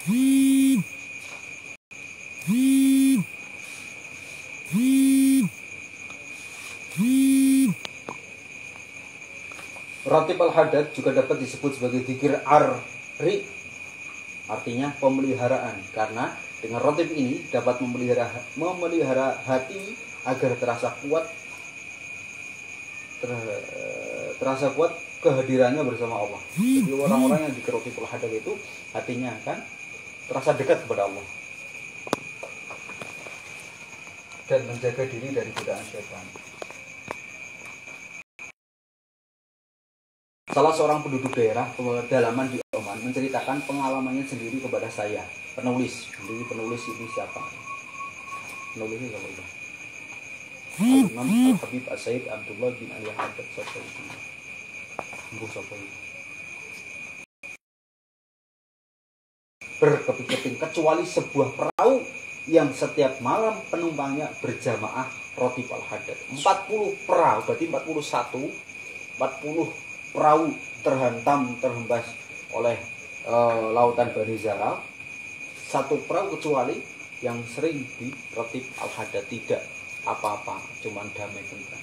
Ratib al-hadad juga dapat disebut sebagai dzikir ar-ri, artinya pemeliharaan, karena dengan ratib ini dapat memelihara hati agar terasa kuat kehadirannya bersama Allah. Jadi orang-orang yang dzikir ratib al-hadad itu hatinya akan terasa dekat kepada Allah dan menjaga diri dari godaan syaitan. Salah seorang penduduk daerah pedalaman di Oman menceritakan pengalamannya sendiri kepada saya. Penulis ini siapa? Penulisnya siapa itu? Imam Al-Habib As-Said Abdullah bin Ali Haddad Sopoyi. Berkeping-keping kecuali sebuah perahu yang setiap malam penumpangnya berjamaah ratib al-hadad. 40 perahu, berarti 40 perahu terhembas oleh lautan Bani Zara. Satu perahu kecuali yang sering di ratib al-hadad tidak apa-apa, cuman damai tentram.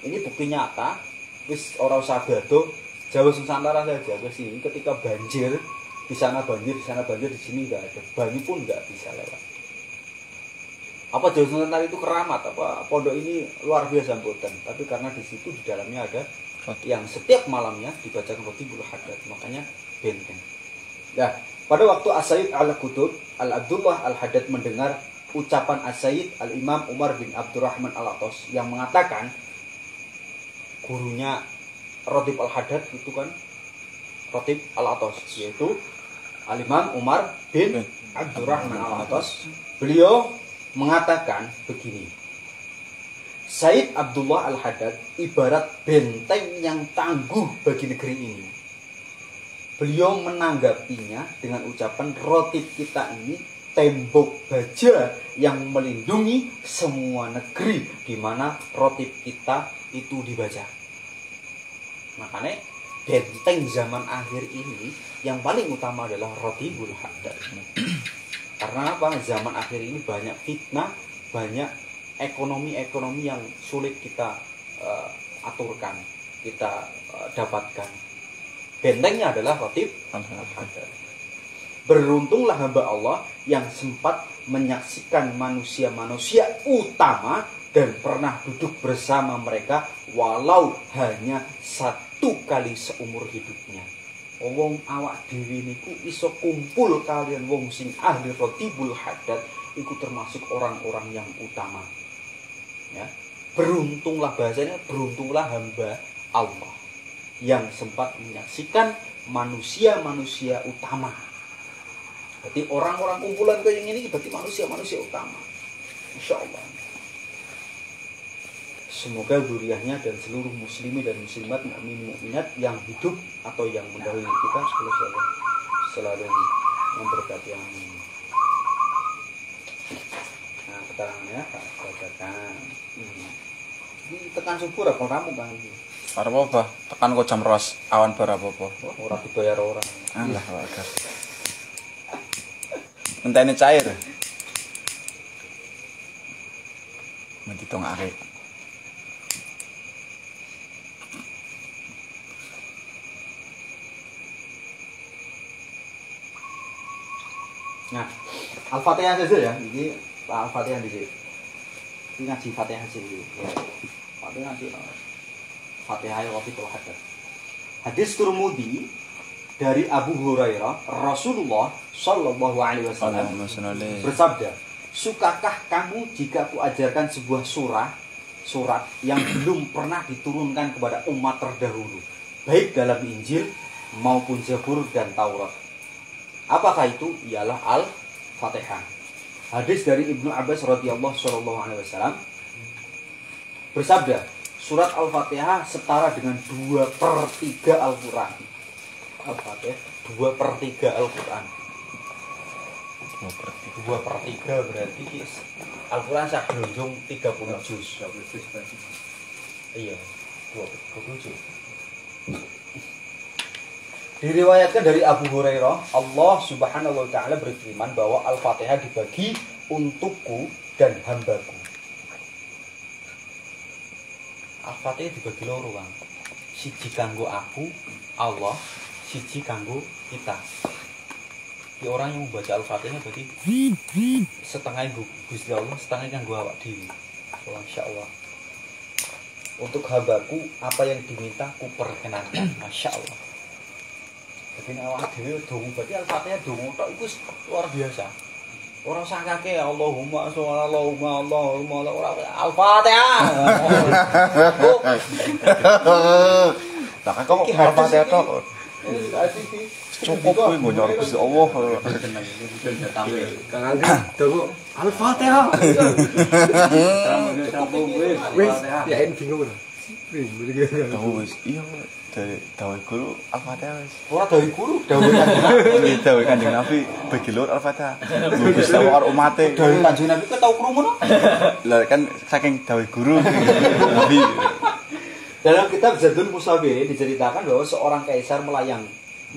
Ini bukti nyata, wis ora usah gado, Jawa Nusantara saja ke sini ketika banjir, di sana banjir, di sini enggak ada. Banyu pun enggak bisa lewat. Apa Jawa Nusantara itu keramat, apa pondok ini luar biasa mboten, tapi karena di situ di dalamnya ada yang setiap malamnya dibacakan ratibul hadad, makanya benteng. Nah, pada waktu As-Sayyid Al-Qutub Al-Abdullah Al-Haddad mendengar ucapan As-Sayyid Al-Imam Umar bin Abdurrahman Al-Atos yang mengatakan gurunya ratib al-hadad itu kan ratib Al-Atos, yaitu Al-Imam Umar bin Abdurrahman Al-Atos, beliau mengatakan begini: Sayyid Abdullah Al-Haddad ibarat benteng yang tangguh bagi negeri ini. Beliau menanggapinya dengan ucapan, ratib kita ini tembok baja yang melindungi semua negeri di mana ratib kita itu dibaca. Makanya benteng zaman akhir ini yang paling utama adalah ratibul hadad. Karena apa? Zaman akhir ini banyak fitnah, banyak ekonomi yang sulit kita aturkan, kita dapatkan. Bentengnya adalah ratib al-hadad. Beruntunglah hamba Allah yang sempat menyaksikan manusia-manusia utama dan pernah duduk bersama mereka walau hanya satu kali seumur hidupnya. Wong awak dhewe niku iso kumpul kalian wong sing ahli ratibul hadad, itu termasuk orang-orang yang utama. Ya, beruntunglah, bahasanya beruntunglah hamba Allah yang sempat menyaksikan manusia-manusia utama. Berarti orang-orang kumpulan kayak ini berarti manusia-manusia utama. Insya Allah. Semoga zuriyahnya dan seluruh muslimin dan muslimat, mukmin mukminat yang hidup atau yang mendahului kita selalu memberkati. Amin. Nah, keterangannya tak bacakan. Ini tekan subuh apa kamu Bang? Arep apa? Tekan kok jam 2 awan bar apa-apa. Ora dibayar orang. Allah wajar. Entene cair. Mesti tongake. Nah, Al-Fatihah saja ya. Ini Al-Fatihah di sini. Ini ngaji Fatihah saja. Ya. Fatihah nanti Fatihah ratibul hadad. Hadis Tirmidzi dari Abu Hurairah, Rasulullah Shallallahu Alaihi Wasallam bersabda, sukakah kamu jika aku ajarkan sebuah surat yang belum pernah diturunkan kepada umat terdahulu, baik dalam Injil maupun Zabur dan Taurat? Apakah itu? Ialah Al-Fatihah. Hadis dari Ibnu Abbas radhiyallahu sallallahu alaihi wasallam bersabda, surat Al-Fatihah setara dengan 2/3 Al-Quran. Al-Fatihah 2/3 Al-Quran. 2/3 berarti Al-Quran sak glonjong 30 juz. Iya, 27. Diriwayatkan dari Abu Hurairah, Allah Subhanahu wa taala berfirman bahwa Al-Fatihah dibagi untukku dan hambaku. Al-Fatihah dibagi loro, Bang. Siji kanggo aku, Allah, siji kanggo kita. Di orang yang membaca Al-Fatihah berarti setengah Gusti Allah, setengah kanggo awak dhewe. Masyaallah. Untuk hambaku apa yang diminta ku perkenankan. Masyaallah. Jadi awak dhewe donga berarti Al-Fatihah donga tok iku luar biasa. Ora sakake Allahumma shollallahu Allahumma ora Al-Fatihah. Lah kan kok Al-Fatihah tok. Cukup kuwi nggo nyuwun Gusti Allah. Kang Anggi donga Al-Fatihah. Wis, ya bingung ora. Wis iya dari dawuh guru Al-Fatihah wis. Ora dawuh guru, dawuh Kanjeng Nabi bagi lur Al-Fatihah. Gusti Allah karo umate. Dawuh Kanjeng Nabi kok tau krungu no? Lah kan saking dawuh guru Nabi. Dalam kitab Zadul Musawwir diceritakan bahwa seorang kaisar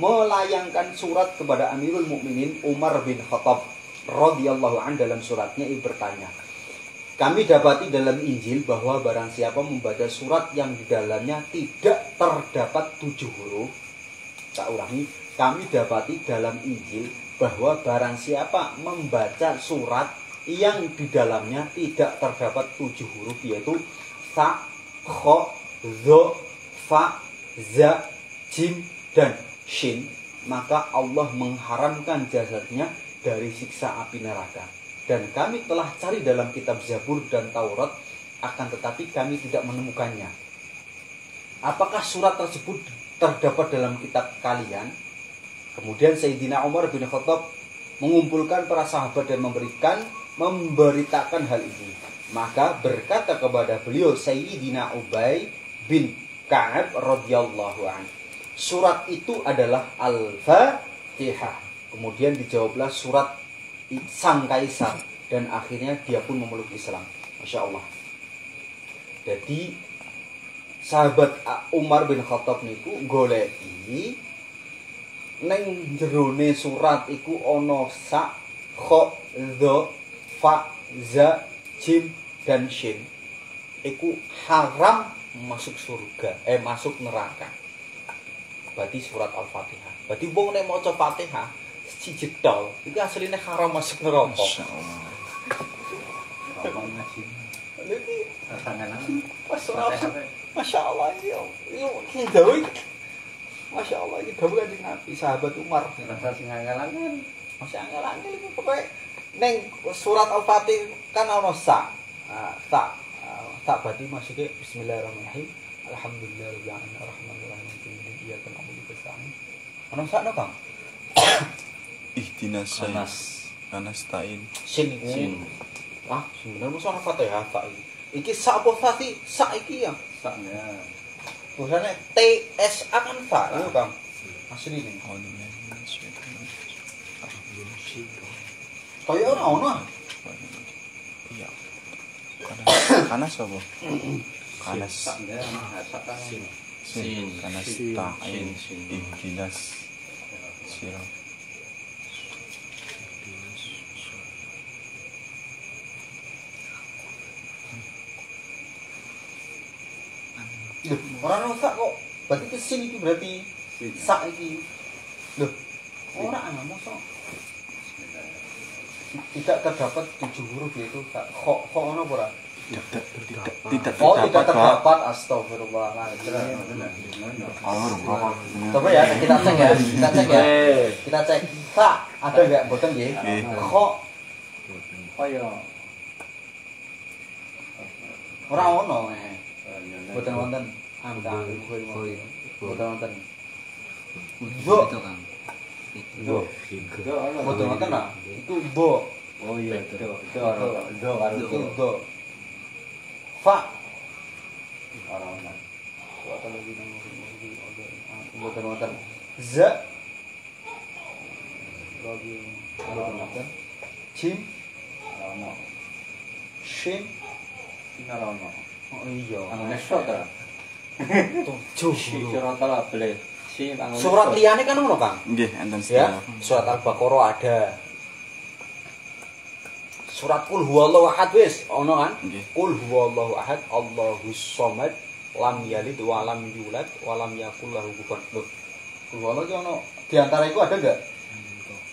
melayangkan surat kepada Amirul Mukminin Umar bin Khattab radhiyallahu an. Dalam suratnya ia bertanya, kami dapati dalam Injil bahwa barang siapa membaca surat yang di dalamnya tidak terdapat 7 huruf. Tak ulangi, kami dapati dalam Injil bahwa barang siapa membaca surat yang di dalamnya tidak terdapat 7 huruf, yaitu sa, kho, zo, fa, za, jim, dan shin, maka Allah mengharamkan jasadnya dari siksa api neraka. Dan kami telah cari dalam kitab Zabur dan Taurat, akan tetapi kami tidak menemukannya. Apakah surat tersebut terdapat dalam kitab kalian? Kemudian Sayyidina Umar bin Khattab mengumpulkan para sahabat dan memberitakan hal ini. Maka berkata kepada beliau Sayyidina Ubay bin Ka'ab radhiyallahu anhu, surat itu adalah Al-Fatihah. Kemudian dijawablah surat sang kaisar, dan akhirnya dia pun memeluk Islam. Masya Allah. Jadi sahabat Umar bin Khattab niku goleki neng jerone surat iku ono sa, kho, dho, fa, za, jim, dan shin. Iku haram masuk surga, masuk neraka. Berarti surat Al-Fatihah. Berarti wong nek maca Fatihah siji tol, iki asline haram masuk neraka. Masyaallah. Iki Masya Allah iki. Iki dawuh. Masya Allah iki dawuh Kanjeng Nabi, sahabat Umar. Rasa sing angel-angel. Masih angel-angel iki pokoke ning surat Al-Fatihah kan ono sa. Tak berarti masuknya Bismillahirrahmanirrahim. Alhamdulillahirabbil alamin arrahmanir rahim iyyaka na'budu wa iyyaka nasta'in. Ono sakno, Kang? Ihdinas nasta'in. Sin. Wah, sebenarnya masa Al-Fatihah tak iki. Iki sa apa tadi? Sa iki ya. Saknya. Tulisannya T S A kan sa, itu Kang. Asli ini. Kaya ora ono. Iya. Kanas apa? Kanas. Saknya saknya. Sin. Kanas ta'in. Ihdinas sirat. Loh, orang sak kok. Berarti kesin iki berarti sak iki. Loh, ora ana mosok. Tidak terdapat 7 huruf yaitu sak. Kho ono apa ora? Tidak terdapat. Astagfirullahaladzim. Coba ya, kita cek ya. Kita cek. Sak ada enggak? Boten nggih. Kho. Oh ya. Ora ono. Boten wonten. Boten wonten. Bo. Boten wonten lah. Itu bo. Oh iya, do Do. Fa. Ora wonten. Boten wonten. Za. Lagi boten wonten. Jim. Ora ono. Shin. Ora ono. Oh iya. Anu nesot ta. 7 Sira ta bele. Surat liyane kan ono, Kang. Nggih, enten Ya, surat Al-Baqarah ada. Surat Qul huwallahu ahad wis ono kan? Nggih. Qul huwallahu ahad, Allahus samad, lam yalid wa lam yulad wa lam yakul lahu kufuwan ahad. Qul huwallahu ki ono di antara itu ada enggak?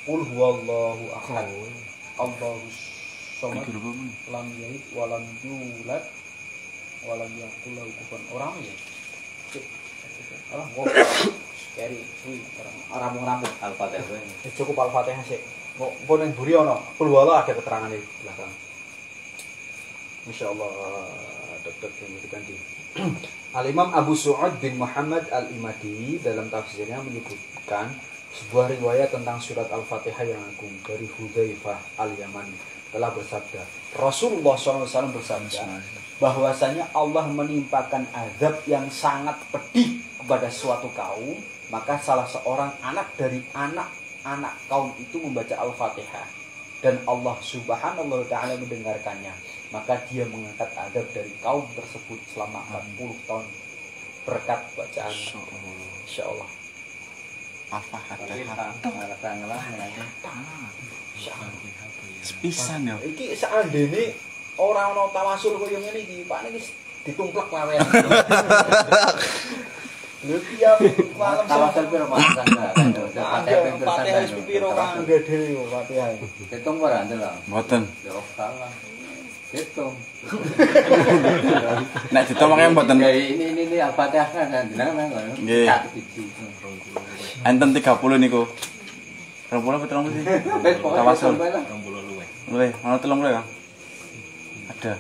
Qul huwallahu ahad, Allahus samad, lam yalid wa lam yulad wa lam yakul lahu kufuwan ahad. Orang ya. Orang kok scary suwi orang rambut Al-Fatihah. Cukup Al-Fatihah sih. Kok pun yang buri ono, keluarlah ada keterangan di belakang. Masya Allah, dek-dek yang itu ganti. Al-Imam Abu Su'ad bin Muhammad Al-Imadi dalam tafsirnya menyebutkan sebuah riwayat tentang surat Al-Fatihah yang agung dari Hudzaifah Al-Yamani telah bersabda, Rasulullah SAW bersabda bahwasanya Allah menimpakan azab yang sangat pedih kepada suatu kaum, maka salah seorang anak dari anak kaum itu membaca Al-Fatihah dan Allah Subhanahu wa taala mendengarkannya, maka dia mengangkat adab dari kaum tersebut selama 40 tahun berkat bacaan insyaallah. Al-Fatihah. Sepisan ya. Iki seandainya orang ono tawasul koyo ngene iki, Pak niki ditumplek lawean. Lho iya malam tawasul piro Pak? Fatihah wis piro Kang gede yo Fatihah. Hitung ora ndelok. Mboten. Ya salah. Hitung. Nek ditomake mboten. Ini Al-Fatihah kan jenengan ngono. Nggih. Enten 30 niku. 20 betul sih. Tawasul. 20 luwe. Luwe, ana 30 ya? Ada.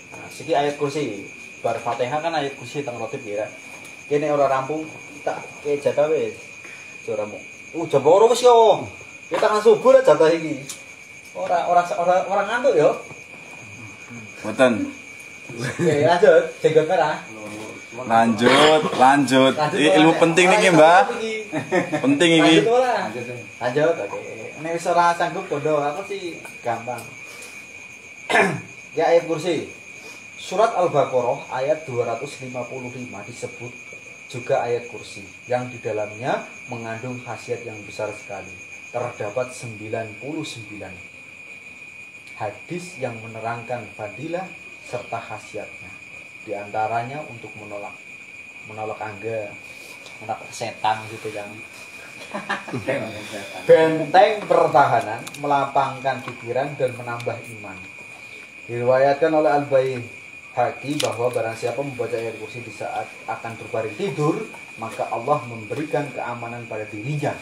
Nah, siki ayat kursi. Bar Fatihah kan ayat kursi teng rotib ya. Kene ora rampung tak ke jatah wis. Ora rampung. Jam 2 wis yo. Kita kan subuh lah jatah iki. Ora ngantuk yo. Mboten. Oke, lanjut. Jenggot merah. Lanjut. Ilmu penting niki, Mbah. Penting iki. Lanjut. Oke. Nek wis ora sanggup bondo, aku sih gampang. Ya ayat kursi. Surat Al-Baqarah ayat 255 disebut juga ayat kursi yang di dalamnya mengandung khasiat yang besar sekali. Terdapat 99 hadis yang menerangkan fadilah serta khasiatnya. Di antaranya untuk menolak angga, menolak setan gitu yang benteng pertahanan, melapangkan pikiran dan menambah iman. Diriwayatkan oleh Al-Baihaqi bahwa barang siapa membaca ayat kursi di saat akan berbaring tidur, maka Allah memberikan keamanan pada dirinya,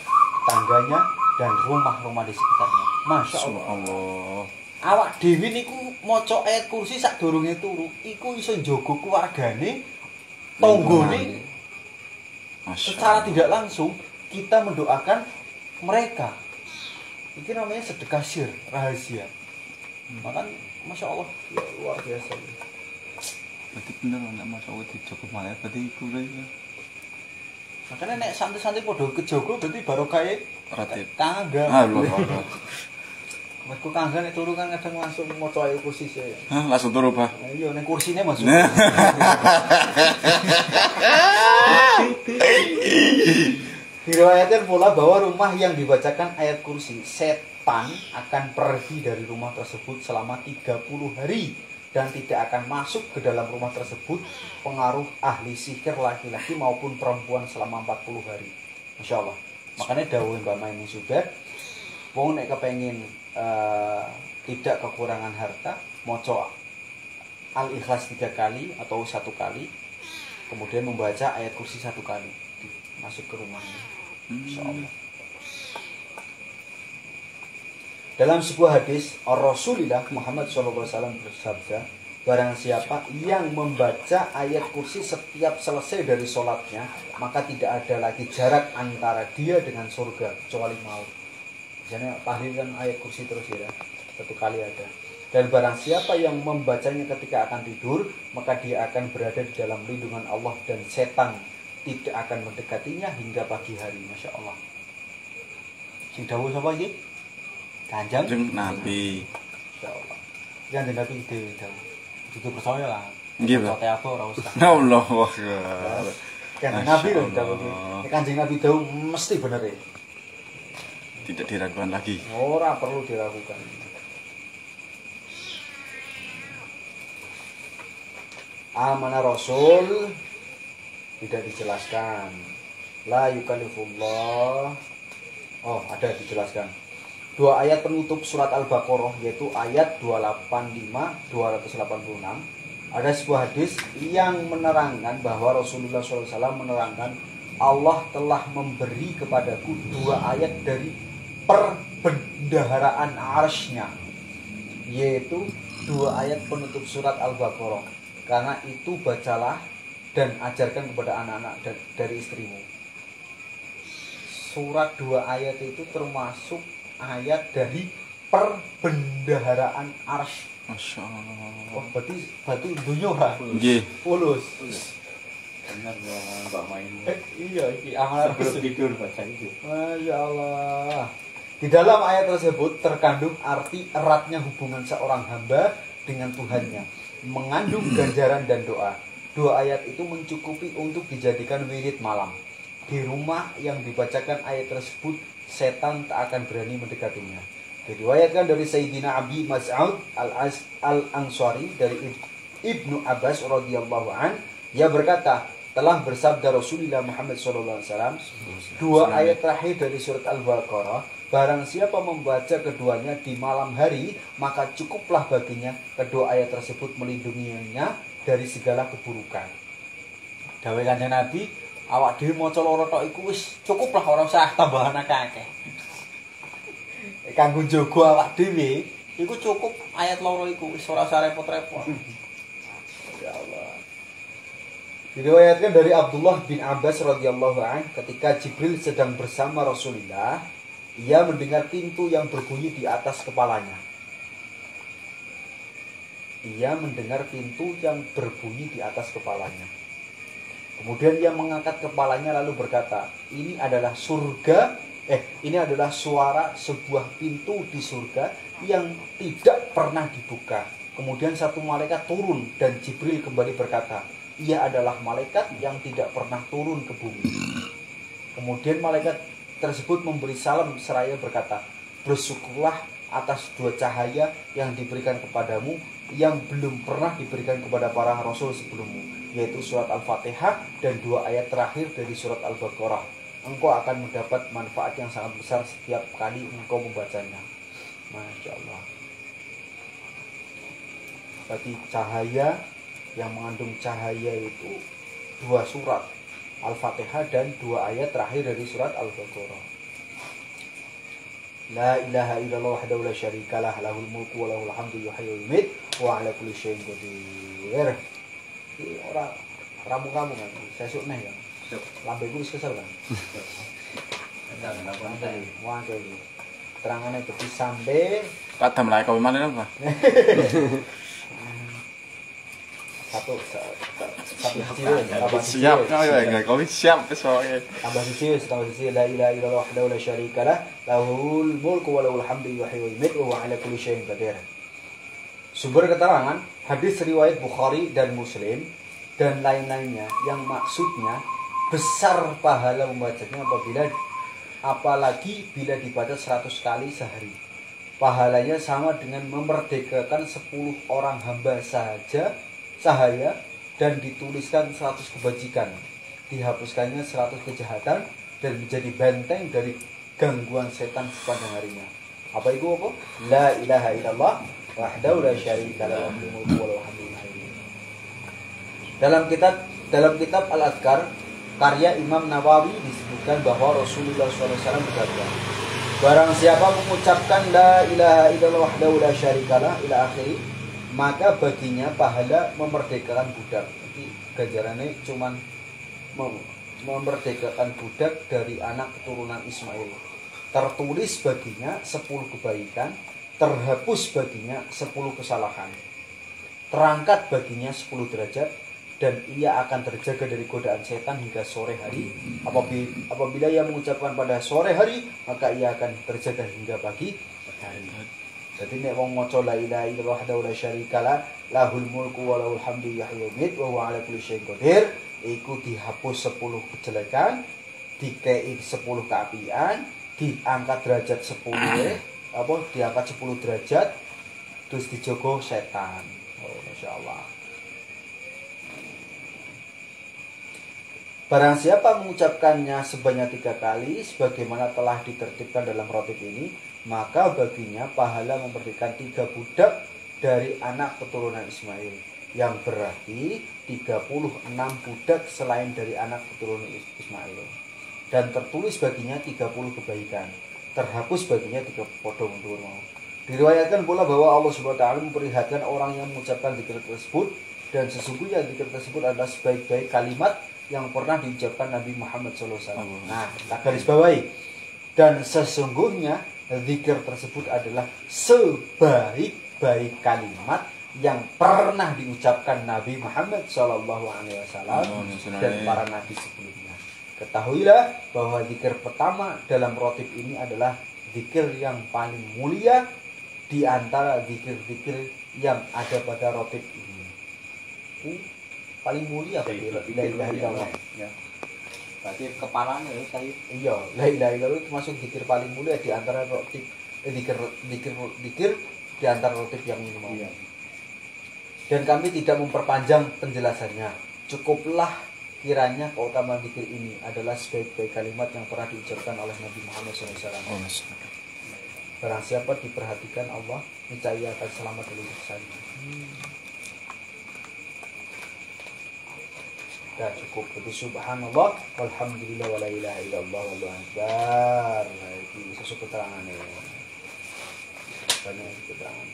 tangganya, dan rumah-rumah di sekitarnya. Masya Allah. Awak dewi niku maca ayat kursi sak durunge turu, iku iso njogo keluargane, tanggane. Secara tidak langsung kita mendoakan mereka. Ini namanya sedekah sir, rahasia. Makan Masya Allah, ya luar biasa. Berarti bener nek maca dijogo malah berarti iku ya. Makanya nek santai-santai padha kejogo berarti barokah ratib. Kangga. Allah. Mergo kangga nek turu kan kadang langsung maca ayat kursi sih. Hah, langsung turu, Pak. Iya, nek kursine masuk. Diriwayatkan pula bahwa rumah yang dibacakan ayat kursi, setan akan pergi dari rumah tersebut selama 30 hari dan tidak akan masuk ke dalam rumah tersebut pengaruh ahli sihir laki-laki maupun perempuan selama 40 hari. Masya Allah. Makanya dawuh Mbak Maimun Zubair, wong nek kepengin tidak kekurangan harta, maca Al-Ikhlas 3 kali atau 1 kali, kemudian membaca ayat kursi 1 kali, masuk ke rumahnya. Insyaallah. Dalam sebuah hadis Rasulullah Muhammad SAW bersabda, barang siapa yang membaca ayat kursi setiap selesai dari sholatnya, maka tidak ada lagi jarak antara dia dengan surga kecuali maut. Misalnya tahlilkan ayat kursi terus ya, 1 kali ada. Dan barang siapa yang membacanya ketika akan tidur, maka dia akan berada di dalam lindungan Allah dan setan tidak akan mendekatinya hingga pagi hari. Masya Allah. Sing dawuh sapa iki? Kanjeng Nabi. Masya Allah. Kanjeng Nabi itu dawuh. Itu percaya lah. Nggih, Pak. Kote apa ora usah. Allah Akbar. Kanjeng Nabi lho Masya dawuh. Allah. Nek Kanjeng Nabi dawuh mesti bener ya. Tidak diragukan lagi. Ora perlu dilakukan. Amanah Rasul tidak dijelaskan. La yukallifullah. Oh, ada dijelaskan. Dua ayat penutup surat Al-Baqarah yaitu ayat 285 286. Ada sebuah hadis yang menerangkan bahwa Rasulullah SAW menerangkan Allah telah memberi kepadaku dua ayat dari perbendaharaan arsy-Nya, yaitu dua ayat penutup surat Al-Baqarah. Karena itu bacalah dan ajarkan kepada anak-anak dari istrimu. Surat dua ayat itu termasuk ayat dari perbendaharaan arsy. Masya Allah. Oh, berarti dunia ora? Nggih. Fulus. Benar Mbak main. Iya, iki amal Sebelum tidur baca itu. Masya Allah. Di dalam ayat tersebut terkandung arti eratnya hubungan seorang hamba dengan Tuhannya, mengandung ganjaran dan doa. Dua ayat itu mencukupi untuk dijadikan wirid malam. Di rumah yang dibacakan ayat tersebut, setan tak akan berani mendekatinya. Diriwayatkan dari Sayyidina Abi Mas'ud Al-Ansari dari Ibnu Abbas radhiyallahu an, ia berkata, telah bersabda Rasulullah Muhammad SAW, dua ayat terakhir dari surat Al-Baqarah, barang siapa membaca keduanya di malam hari, maka cukuplah baginya kedua ayat tersebut melindunginya dari segala keburukan. Dawuh Kanjeng Nabi, awak dhewe maca loro tok iku wis cukuplah, ora usah tambahan akeh-akeh. Kanggo jaga awak dhewe iku cukup ayat loro iku wis ora usah repot-repot. Ya Allah. Diriwayatkan dari Abdullah bin Abbas radhiyallahu an, ketika Jibril sedang bersama Rasulullah, ia mendengar pintu yang berbunyi di atas kepalanya. Ia mendengar pintu yang berbunyi di atas kepalanya. Kemudian ia mengangkat kepalanya lalu berkata, ini adalah suara sebuah pintu di surga yang tidak pernah dibuka. Kemudian satu malaikat turun dan Jibril kembali berkata, ia adalah malaikat yang tidak pernah turun ke bumi. Kemudian malaikat tersebut memberi salam seraya berkata, bersyukurlah atas dua cahaya yang diberikan kepadamu yang belum pernah diberikan kepada para rasul sebelummu, yaitu surat Al-Fatihah dan dua ayat terakhir dari surat Al-Baqarah. Engkau akan mendapat manfaat yang sangat besar setiap kali engkau membacanya. Masya Allah. Berarti cahaya yang mengandung cahaya itu dua surat Al-Fatihah dan dua ayat terakhir dari surat Al-Baqarah. La ilaha illallah wahdahu la syarikalah, lahul mulku wa lahul hamdu yuhyi wa yumiit wa ala kulli syai'in qadir. Iki ora ramu-ramu kan. Sesuk neh ya. Lambeku wis kesel kan. Wah, iki. Terangane dadi sampe Kadam lah kowe maneh apa? satu Siap, enggak kowe siap wis pokoke. tambah siji la ilaha illallah wahdahu la syarikalah, lahul mulku wa lahul hamdu yuhyi wa yumiit wa huwa ala kulli syai'in qadir. Sumber keterangan hadis riwayat Bukhari dan Muslim dan lain-lainnya yang maksudnya besar pahala membacanya apalagi bila dibaca 100 kali sehari. Pahalanya sama dengan memerdekakan 10 orang hamba sahaya dan dituliskan 100 kebajikan, dihapuskannya 100 kejahatan dan menjadi benteng dari gangguan setan sepanjang harinya. Apa itu apa? La ilaha illallah wahdahu la syarikalah lahul mulku wa lahul hamdu. Dalam kitab Al-Adhkar karya Imam Nawawi disebutkan bahwa Rasulullah SAW berkata, barang siapa mengucapkan la ilaha illallah wahdahu la syarikalah ila akhiri, maka baginya pahala memerdekakan budak. Jadi ganjarannya cuman memerdekakan budak dari anak keturunan Ismail. Tertulis baginya 10 kebaikan, terhapus baginya 10 kesalahan, terangkat baginya 10 derajat, dan ia akan terjaga dari godaan setan hingga sore hari. Apabila ia mengucapkan pada sore hari, maka ia akan terjaga hingga pagi hari. Jadi nek wong maca la ilaha illallah wahdahu la syarikalah, lahul mulku wa lahul hamdu yuhyi wa yumiit wa huwa ala kulli syai'in qadir, iku dihapus 10 kejelekan, dikei 10 keapian, diangkat derajat 10 diangkat 10 derajat, terus dijogo setan. Oh, Masya Allah. Barang siapa mengucapkannya sebanyak 3 kali sebagaimana telah ditertibkan dalam rotib ini, maka baginya pahala memerdekakan 3 budak dari anak keturunan Ismail, yang berarti 36 budak selain dari anak keturunan Ismail, dan tertulis baginya 30 kebaikan, terhapus baginya 3 podong turun. Diriwayatkan pula bahwa Allah Subhanahu wa taala memperlihatkan orang yang mengucapkan zikir tersebut, dan sesungguhnya zikir tersebut adalah sebaik-baik kalimat yang pernah diucapkan Nabi Muhammad SAW. Nah, kita garis bawahi. Dan sesungguhnya zikir tersebut adalah sebaik-baik kalimat yang pernah diucapkan Nabi Muhammad SAW dan para nabi sebelumnya. Ketahuilah bahwa zikir pertama dalam rotib ini adalah zikir yang paling mulia di antara zikir-zikir yang ada pada rotib ini. Paling mulia berarti la ilaha illallah. Ya. Berarti kepalanya ya saya. Iya, la ilaha illallah itu termasuk zikir paling mulia di antara rotib zikir di antara rotib yang ini mau. Iya. Dan kami tidak memperpanjang penjelasannya. Cukuplah kiranya keutamaan zikir ini adalah sebaik-baik kalimat yang pernah diucapkan oleh Nabi Muhammad SAW. Barang siapa diperhatikan Allah, niscaya akan selamat dari dosanya. Dah cukup. Jadi subhanallah walhamdulillah wala ilaha illallah wallahu akbar. Nah, itu sesuatu keterangan ya. Banyak keterangan.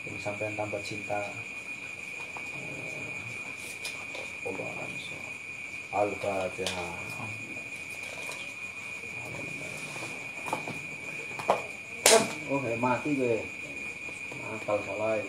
Yang sampai tambah cinta. Allah Al-Fatihah. Oh, mati gue. Akal salah.